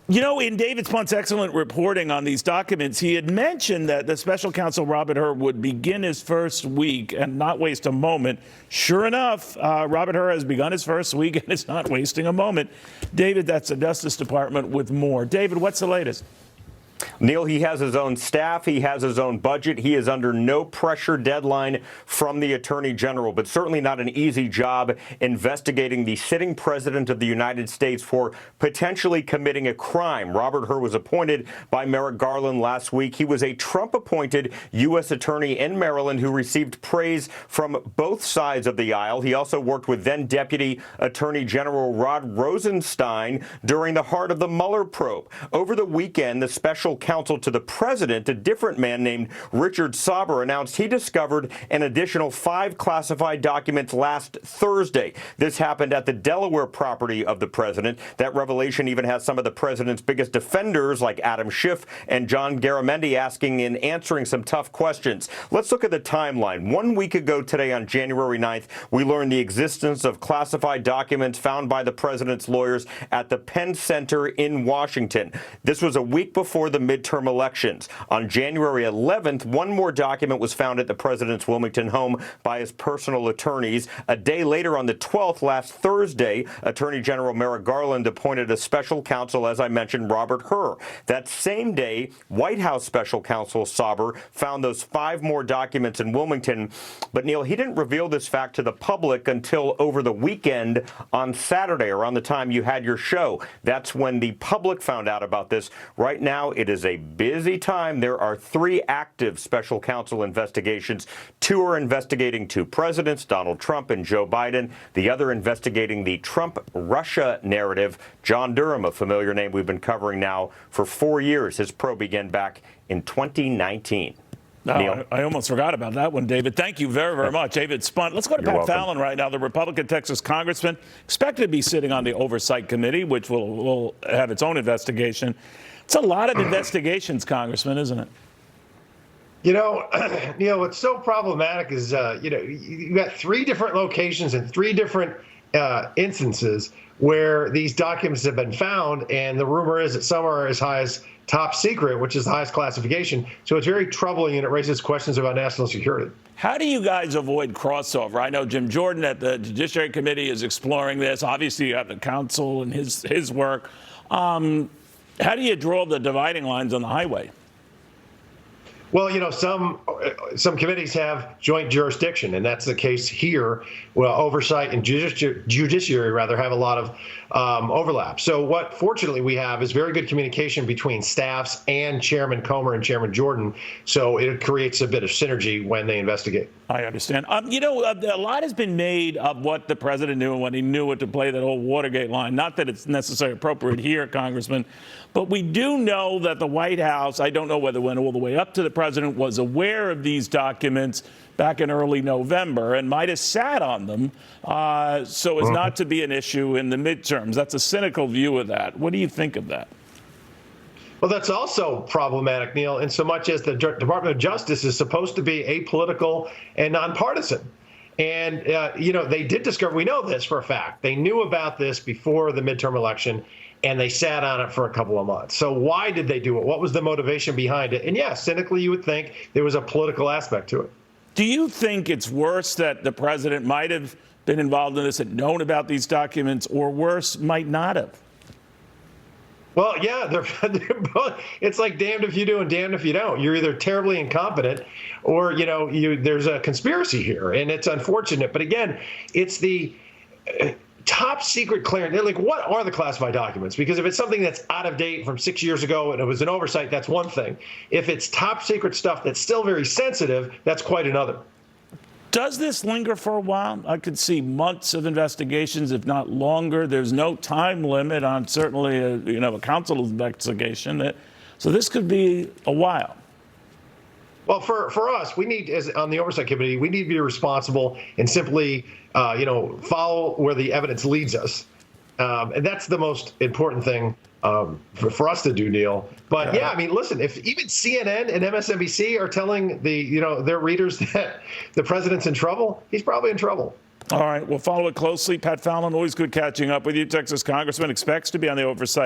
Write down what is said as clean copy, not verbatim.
You know, in David Spunt's excellent reporting on these documents, he had mentioned that the special counsel Robert Hur would begin his first week and not waste a moment. Sure enough, Robert Hur has begun his first week and is not wasting a moment. David, that's the Justice Department with more. David, what's the latest? Neil, he has his own staff. He has his own budget. He is under no pressure deadline from the Attorney General, but certainly not an easy job investigating the sitting president of the United States for potentially committing a crime. Robert Hur was appointed by Merrick Garland last week. He was a Trump-appointed U.S. attorney in Maryland who received praise from both sides of the aisle. He also worked with then-Deputy Attorney General Rod Rosenstein during the heart of the Mueller probe. Over the weekend, the special counsel to the president, a different man named Richard Sauber, announced he discovered an additional 5 classified documents last Thursday. This happened at the Delaware property of the president. That revelation even has some of the president's biggest defenders like Adam Schiff and John Garamendi asking and answering some tough questions. Let's look at the timeline. 1 week ago today, on January 9th, we learned the existence of classified documents found by the president's lawyers at the Penn Center in Washington. This was a week before the midterm elections. On January 11th, one more document was found at the president's Wilmington home by his personal attorneys. A day later, on the 12th, last Thursday, Attorney General Merrick Garland appointed a special counsel, as I mentioned, Robert Hur. That same day, White House special counsel Sauber found those 5 more documents in Wilmington. But, Neil, he didn't reveal this fact to the public until over the weekend on Saturday, around the time you had your show. That's when the public found out about this. Right now, it is a busy time. There are 3 active special counsel investigations. 2 are investigating 2 presidents, Donald Trump and Joe Biden. The other investigating the Trump-Russia narrative. John Durham, a familiar name we've been covering now for 4 years. His probe began back in 2019. Oh, I almost forgot about that one, David. Thank you very, very much. David Spunt. Let's go to Pat Fallon right now, the Republican Texas congressman, expected to be sitting on the Oversight Committee, which will have its own investigation. It's a lot of investigations, Congressman, isn't it? You know, Neil, what's so problematic is, you got 3 different locations and 3 different instances where these documents have been found, and the rumor is that some are as high as top secret, which is the highest classification. So it's very troubling, and it raises questions about national security. How do you guys avoid crossover? I know Jim Jordan at the Judiciary Committee is exploring this. Obviously, you have the counsel and his work. How do you draw the dividing lines on the highway? Well, you know, some committees have joint jurisdiction, and that's the case here. Well, oversight and judiciary rather have a lot of overlap. So what fortunately we have is very good communication between staffs and Chairman Comer and Chairman Jordan. So it creates a bit of synergy when they investigate. I understand. A lot has been made of what the president knew when he knew what to play that whole Watergate line. Not that it's necessarily appropriate here, Congressman, but we do know that the White House, I don't know whether it went all the way up to the president, was aware of these documents back in early November and might have sat on them so as not to be an issue in the midterms. That's a cynical view of that. What do you think of that? Well, that's also problematic, Neil, in so much as the Department of Justice is supposed to be apolitical and nonpartisan. And, they did discover, we know this for a fact, they knew about this before the midterm election, and they sat on it for a couple of months. So why did they do it? What was the motivation behind it? And, yeah, cynically, you would think there was a political aspect to it. Do you think it's worse that the president might have been involved in this and known about these documents, or worse, might not have? Well, yeah, they're both. It's like damned if you do and damned if you don't. You're either terribly incompetent or, there's a conspiracy here, and it's unfortunate. But again, it's the top secret clearance. They're like, what are the classified documents? Because if it's something that's out of date from 6 years ago and it was an oversight, that's one thing. If it's top secret stuff that's still very sensitive, that's quite another. Does this linger for a while? I could see months of investigations, if not longer. There's no time limit on certainly a counsel investigation. So this could be a while. Well, for us, we need, as on the Oversight Committee, we need to be responsible and simply, follow where the evidence leads us. And that's the most important thing for us to do, Neil. But yeah, I mean, listen, if even CNN and MSNBC are telling their readers that the president's in trouble, he's probably in trouble. All right, we'll follow it closely. Pat Fallon, always good catching up with you. Texas Congressman expects to be on the Oversight